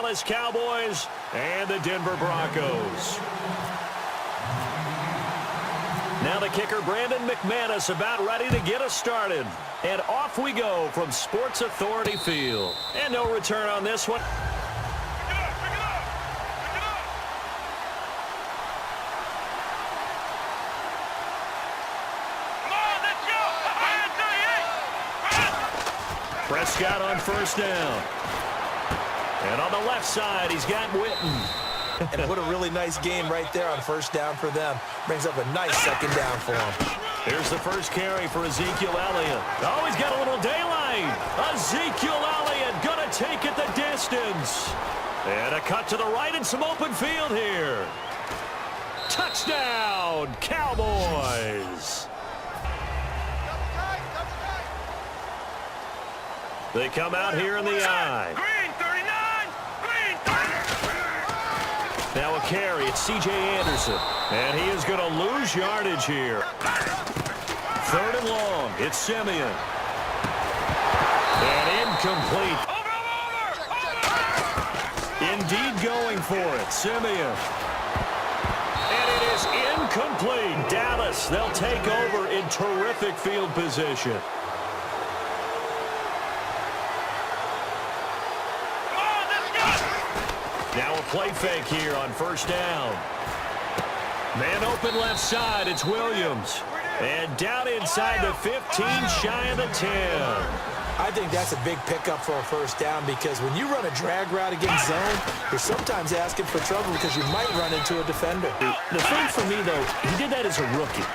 Dallas Cowboys and the Denver Broncos. Now the kicker, Brandon McManus, about ready to get us started. And off we go from Sports Authority Field. And no return on this one. Prescott on first down. And on the left side, he's got Witten. And what a really nice game right there on first down for them. Brings up a nice second down for them. Here's the first carry for Ezekiel Elliott. Oh, he's got a little daylight. Ezekiel Elliott going to take it the distance. And a cut to the right and some open field here. Touchdown, Cowboys. They come out here in the I. Now a carry, it's C.J. Anderson. And he is going to lose yardage here. Third and long, it's Simeon. And incomplete. Indeed going for it, Simeon. And it is incomplete. Dallas, they'll take over in terrific field position. Now a play fake here on first down. Man open left side, it's Williams. And down inside the 15, shy of the 10. I think that's a big pickup for a first down because when you run a drag route against zone, you're sometimes asking for trouble because you might run into a defender. The thing for me, though, he did that as a rookie.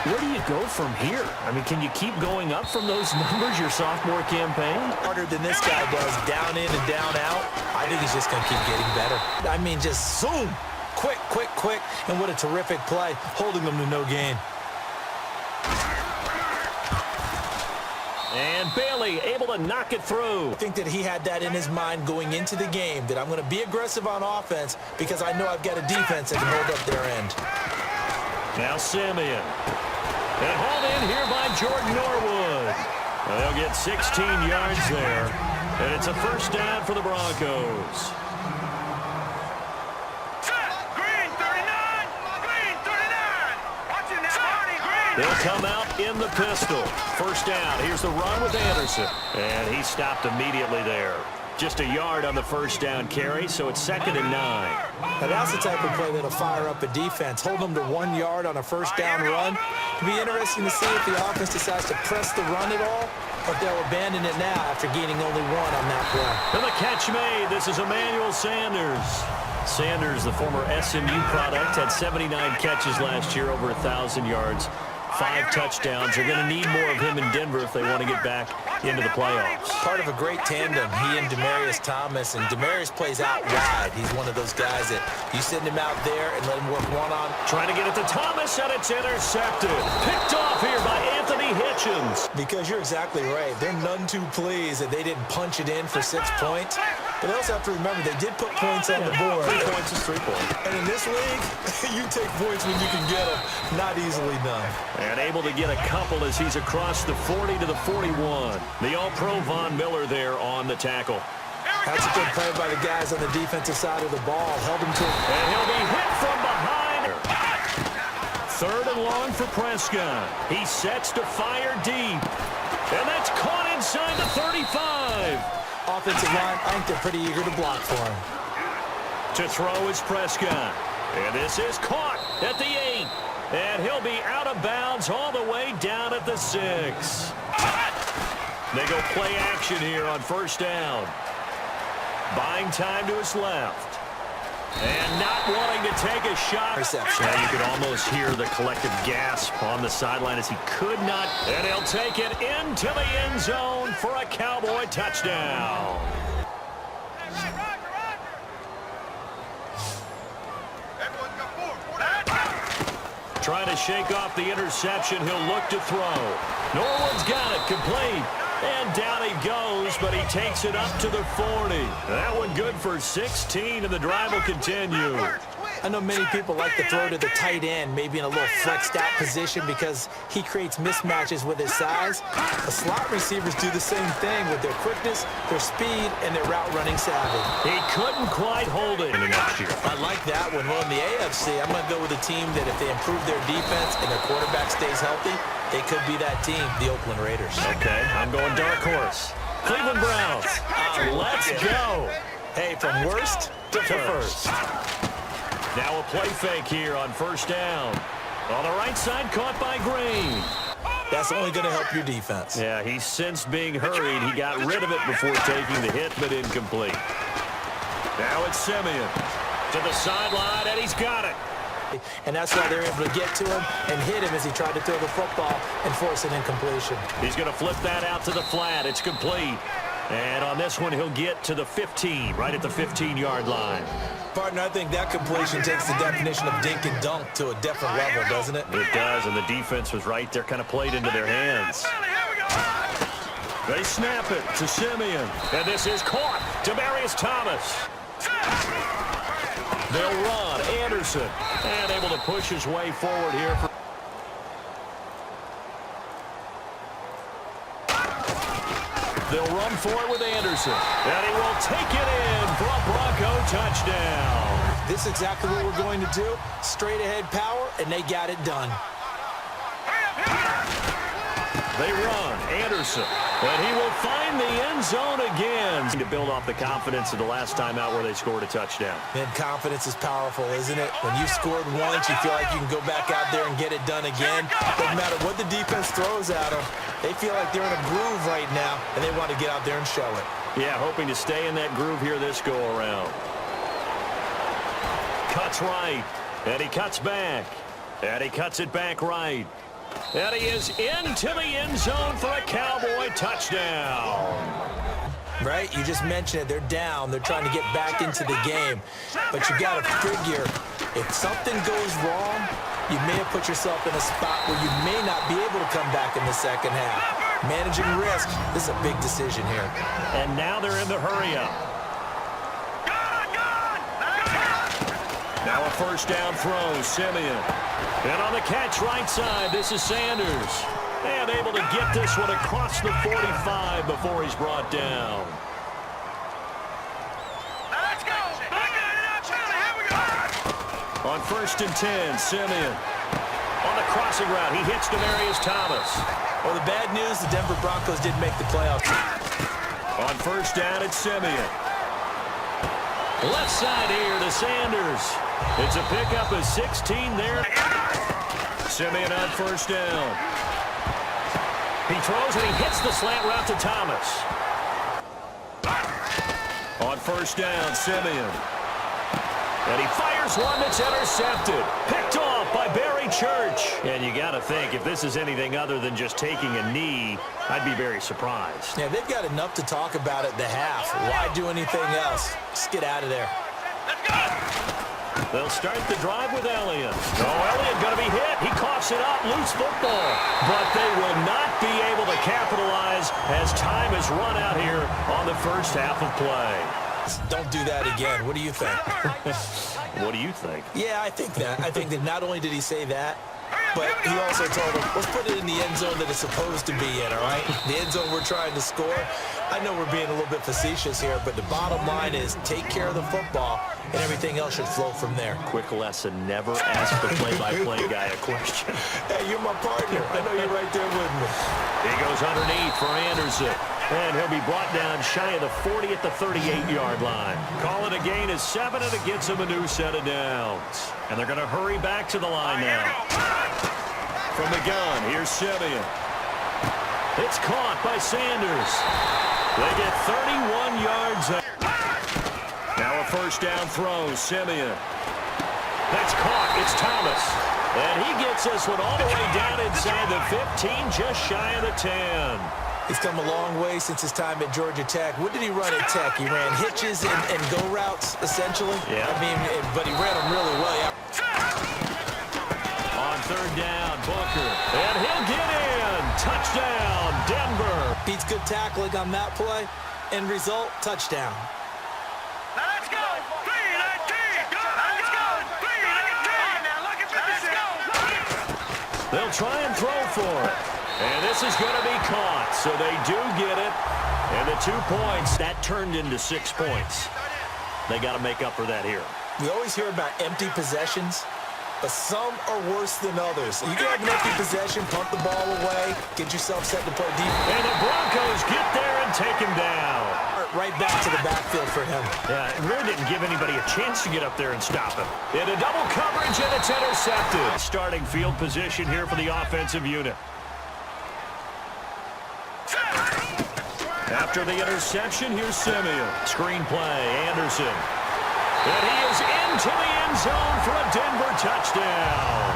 Where do you go from here? I mean, can you keep going up from those numbers your sophomore campaign? Harder than this guy does, down in and down out. I think he's just going to keep getting better. I mean, just zoom. Quick, quick, quick. And what a terrific play, holding them to no gain. And Bailey able to knock it through. I think that he had that in his mind going into the game, that I'm going to be aggressive on offense because I know I've got a defense that can hold up their end. Now Simeon. And hauled in here by Jordan Norwood. They'll get 16 yards there. And it's a first down for the Broncos. Green 39! Green 39! Watching that Marty Green! They'll come out in the pistol. First down. Here's the run with Anderson. And he stopped immediately there. Just a yard on the first down carry, so it's 2nd and 9. Now that's the type of play that'll fire up a defense. Hold them to 1 yard on a first down run. It'll be interesting to see if the offense decides to press the run at all, or if they'll abandon it now after gaining only 1 on that play. And the catch made. This is Emmanuel Sanders. Sanders, the former SMU product, had 79 catches last year, over 1,000 yards. 5 touchdowns. They're going to need more of him in Denver if they want to get back into the playoffs. Part of a great tandem, he and Demaryius Thomas. And Demaryius plays out wide. He's one of those guys that you send him out there and let him work one-on. Trying to get it to Thomas, and it's intercepted. Picked off here by Anthony Hitchens. Because you're exactly right. They're none too pleased that they didn't punch it in for 6 points. But they also have to remember they did put points on the board. 3 points is 3 points. And in this league, you take points when you can get them. Not easily done. And able to get a couple as he's across the 40 to the 41. The All-Pro Von Miller there on the tackle. That's a good play by the guys on the defensive side of the ball. Held him to it. And he'll be hit from behind. 3rd and long for Prescott. He sets to fire deep. And that's caught inside the 35. Offensive line, I think they're pretty eager to block for him. To throw is Prescott. And this is caught at the 8. And he'll be out of bounds all the way down at the 6. They go play action here on first down. Buying time to his left. And not wanting to take a shot. Reception. And you could almost hear the collective gasp on the sideline as he could not. And he'll take it into the end zone for a Cowboy touchdown. Trying to shake off the interception. He'll look to throw. Norwood's got it. Complete. And down he goes, but he takes it up to the 40. That one good for 16, and the drive will continue. I know many people like to throw to the tight end, maybe in a little flexed out position because he creates mismatches with his size. The slot receivers do the same thing with their quickness, their speed, and their route running savvy. He couldn't quite hold it in the next year. I like that one. Well, in the AFC, I'm going to go with a team that if they improve their defense and their quarterback stays healthy, they could be that team, the Oakland Raiders. Okay, I'm going dark horse. Cleveland Browns. Let's go. Hey, from worst to first. Now a play fake here on first down. On the right side, caught by Green. That's only going to help your defense. Yeah, he's since being hurried. He got rid of it before taking the hit, but incomplete. Now it's Simeon to the sideline, and he's got it. And that's why they're able to get to him and hit him as he tried to throw the football and force an incompletion. He's going to flip that out to the flat. It's complete. And on this one, he'll get to the 15, right at the 15-yard line. Partner, I think that completion takes the definition of dink and dunk to a different level, doesn't it? It does, and the defense was right there, kind of played into their hands. They snap it to Simeon, and this is caught. Demaryius Thomas. They'll run. Anderson, and able to push his way forward here. They'll run for it with Anderson, and he will take it in for a Bronco touchdown. This is exactly what we're going to do. Straight ahead power, and they got it done. They run. Anderson, and he will find the end zone again to build off the confidence of the last time out where they scored a touchdown. And confidence is powerful, isn't it? When you scored once, you feel like you can go back out there and get it done again. Doesn't matter what the defense throws at them. They feel like they're in a groove right now, and they want to get out there and show it. Yeah, hoping to stay in that groove here this go-around. Cuts right, and he cuts back, and he cuts it back right. And he is into the end zone for a Cowboy touchdown. Right? You just mentioned it. They're down. They're trying to get back into the game. But you got to figure, if something goes wrong, you may have put yourself in a spot where you may not be able to come back in the second half. Managing risk, this is a big decision here. And now they're in the hurry-up. Now a first down throw, Simeon. And on the catch right side, this is Sanders. And able to get this one across the 45 before he's brought down. Let's go. On first and 10, Simeon. On the crossing route, he hits Demaryius Thomas. Well, the bad news, the Denver Broncos didn't make the playoffs. On first down, it's Simeon. Left side here to Sanders. It's a pickup of 16 there. Simeon on first down. He throws and he hits the slant route to Thomas. On first down, Simeon. And he fires one that's intercepted. Picked off by Barry Church. And you got to think, if this is anything other than just taking a knee, I'd be very surprised. Yeah, they've got enough to talk about at the half. Why do anything else? Just get out of there. They'll start the drive with Elliott. Oh, Elliott going to be hit. He coughs it up. Loose football. But they will not be able to capitalize as time has run out here on the first half of play. Don't do that again. What do you think? What do you think? Yeah, I think that. I think that not only did he say that, but he also told him, let's put it in the end zone that it's supposed to be in, all right? The end zone we're trying to score. I know we're being a little bit facetious here, but the bottom line is take care of the football, and everything else should flow from there. Quick lesson, never ask the play-by-play guy a question. Hey, you're my partner. I know you're right there with me. He goes underneath for Anderson. And he'll be brought down shy of the 40 at the 38-yard line. Call it a gain of 7, and it gets him a new set of downs. And they're going to hurry back to the line now. From the gun, here's Simeon. It's caught by Sanders. They get 31 yards. Now a first down throw, Simeon. That's caught. It's Thomas. And he gets this one all the way down inside the 15, just shy of the 10. He's come a long way since his time at Georgia Tech. What did he run at Tech? He ran hitches and go routes, essentially. Yeah. I mean, but he ran them really well. Yeah. On third down, Booker. And he'll get in. Touchdown, Denver. Beats good tackling on that play. End result, touchdown. Now let's go. 3-19. Let's go. 3-19. Now look at this. They'll try and throw for it. And this is going to be caught, so they do get it. And the 2 points, that turned into 6 points. They got to make up for that here. We always hear about empty possessions, but some are worse than others. You can have an empty possession, punt the ball away, get yourself set to play deep. And the Broncos get there and take him down. Right back to the backfield for him. Yeah, it really didn't give anybody a chance to get up there and stop him. In a double coverage, and it's intercepted. Starting field position here for the offensive unit. After the interception, here's Simeon. Screen play, Anderson. And he is into the end zone for a Denver touchdown.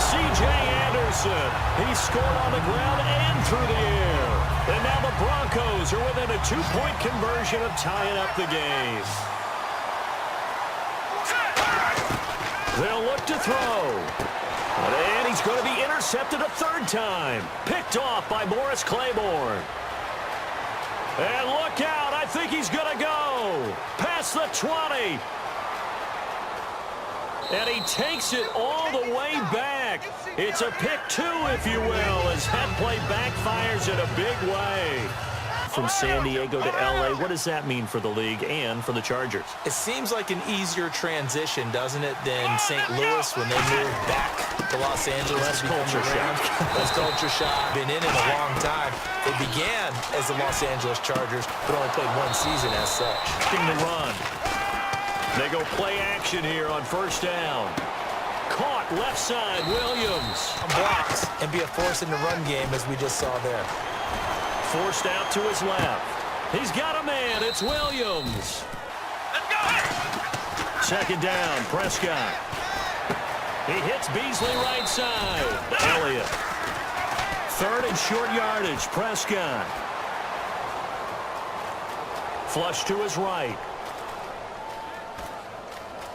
C.J. Anderson. He scored on the ground and through the air. And now the Broncos are within a 2-point conversion of tying up the game. They'll look to throw. And he's going to be intercepted a third time. Picked off by Morris Claiborne. And look out, I think he's going to go. Past the 20. And he takes it all the way back. It's a pick 2, if you will, as that play backfires in a big way. From San Diego to L.A., what does that mean for the league and for the Chargers? It seems like an easier transition, doesn't it, than St. Louis when they moved back to Los Angeles. Less culture shock. Less culture shock. Been in a long time. They began as the Los Angeles Chargers, but only played 1 season as such. The run. They go play action here on first down. Caught left side, Williams. Blocks and be a force in the run game, as we just saw there. Forced out to his left. He's got a man. It's Williams. Let's go. Second down, Prescott. He hits Beasley right side. Elliott. Third and short yardage, Prescott. Flush to his right.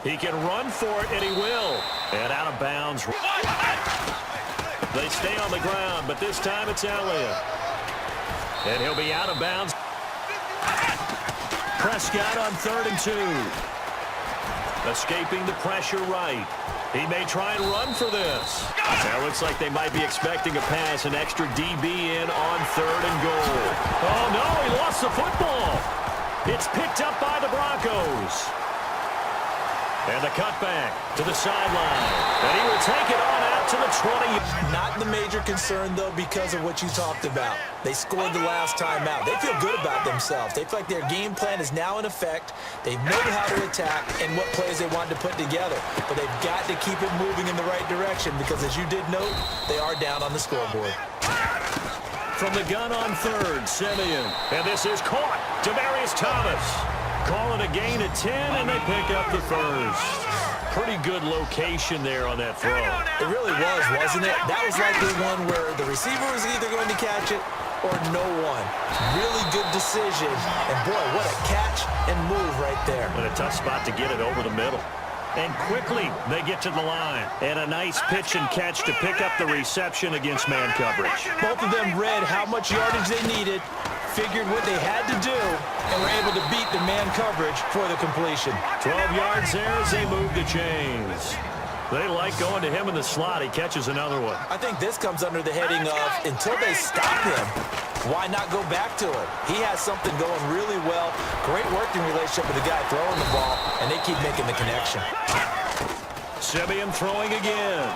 He can run for it, and he will. And out of bounds. They stay on the ground, but this time it's Elliott. And he'll be out of bounds. Prescott on 3rd and 2. Escaping the pressure right. He may try and run for this. Now looks like they might be expecting a pass, an extra DB in on 3rd and goal. Oh, no, he lost the football. It's picked up by the Broncos. And the cutback to the sideline. And he will take it on out to the 20. Not the major concern, though, because of what you talked about. They scored the last time out. They feel good about themselves. They feel like their game plan is now in effect. They know how to attack and what plays they want to put together. But they've got to keep it moving in the right direction because, as you did note, they are down on the scoreboard. From the gun on 3rd, Simeon. And this is caught. Demaryius Thomas. Call it a gain of 10, and they pick up the first. Pretty good location there on that throw. It really was, wasn't it? That was likely one where the receiver was either going to catch it or no one. Really good decision. And, boy, what a catch and move right there. And a tough spot to get it over the middle. And quickly, they get to the line. And a nice pitch and catch to pick up the reception against man coverage. Both of them read how much yardage they needed, figured what they had to do, and were able to beat the man coverage for the completion. 12 yards there as they move the chains. They like going to him in the slot. He catches another one. I think this comes under the heading of, until they stop him, why not go back to it? He has something going really well. Great working relationship with the guy throwing the ball, and they keep making the connection. Simeon throwing again.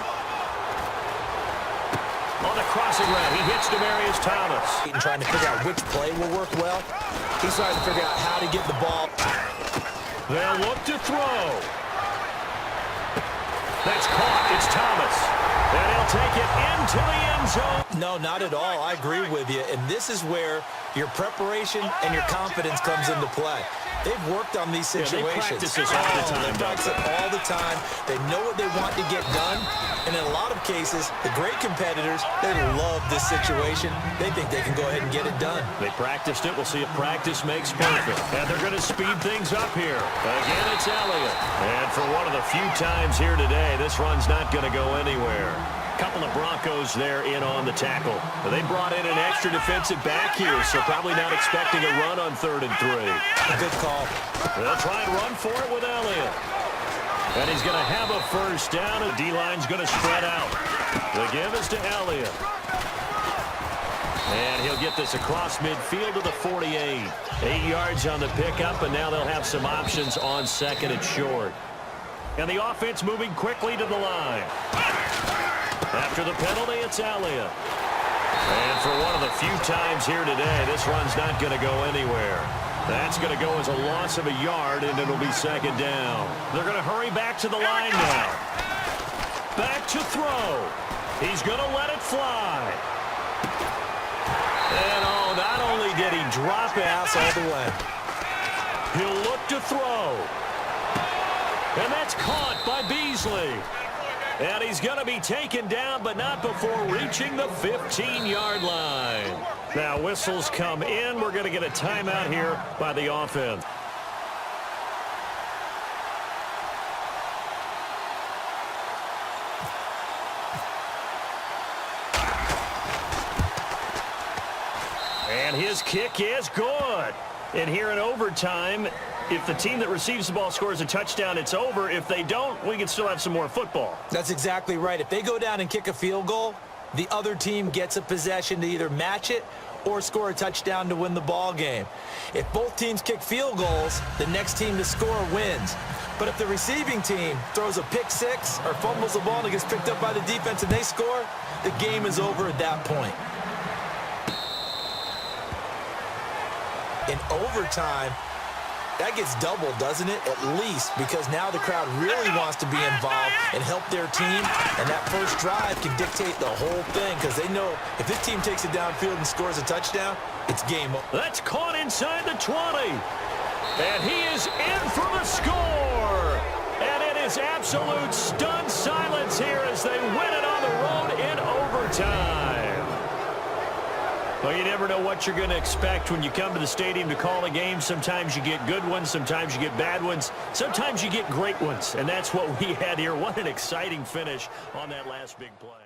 On the crossing route, he hits Demaryius Thomas. Trying to figure out which play will work well. He's trying to figure out how to get the ball. They'll look to throw. That's caught. It's Thomas. And he'll take it into the end zone. No, not at all. I agree with you. And this is where your preparation and your confidence comes into play. They've worked on these situations. They practice this all the time. They practice it all the time. They know what they want to get done. And in a lot of cases, the great competitors, they love this situation. They think they can go ahead and get it done. They practiced it. We'll see if practice makes perfect. And they're going to speed things up here. Again, it's Elliott. And for one of the few times here today, this run's not going to go anywhere. Couple of Broncos there in on the tackle. They brought in an extra defensive back here, so probably not expecting a run on 3rd and 3. A good call. They'll try and run for it with Elliott. And he's going to have a first down. The D-line's going to spread out. The give is to Elliott. And he'll get this across midfield to the 48. 8 yards on the pickup, and now they'll have some options on 2nd and short. And the offense moving quickly to the line. After the penalty, it's Elliott. And for one of the few times here today, this run's not going to go anywhere. That's going to go as a loss of a yard, and it'll be 2nd down. They're going to hurry back to the line now. Back to throw. He's going to let it fly. And, oh, not only did he drop it Pass all the way. he'll look to throw. And that's caught by Beasley. And he's going to be taken down, but not before reaching the 15-yard line. Now, whistles come in. We're going to get a timeout here by the offense. And his kick is good. And here in overtime, if the team that receives the ball scores a touchdown, it's over. If they don't, we can still have some more football. That's exactly right. If they go down and kick a field goal, the other team gets a possession to either match it or score a touchdown to win the ball game. If both teams kick field goals, the next team to score wins. But if the receiving team throws a pick six or fumbles the ball and it gets picked up by the defense and they score, the game is over at that point. In overtime, that gets doubled, doesn't it? At least, because now the crowd really wants to be involved and help their team, and that first drive can dictate the whole thing because they know if this team takes it downfield and scores a touchdown, it's game over. That's caught inside the 20. And he is in for the score. And it is absolute stunned silence here as they win it on the road in overtime. Well, you never know what you're going to expect when you come to the stadium to call a game. Sometimes you get good ones. Sometimes you get bad ones. Sometimes you get great ones. And that's what we had here. What an exciting finish on that last big play.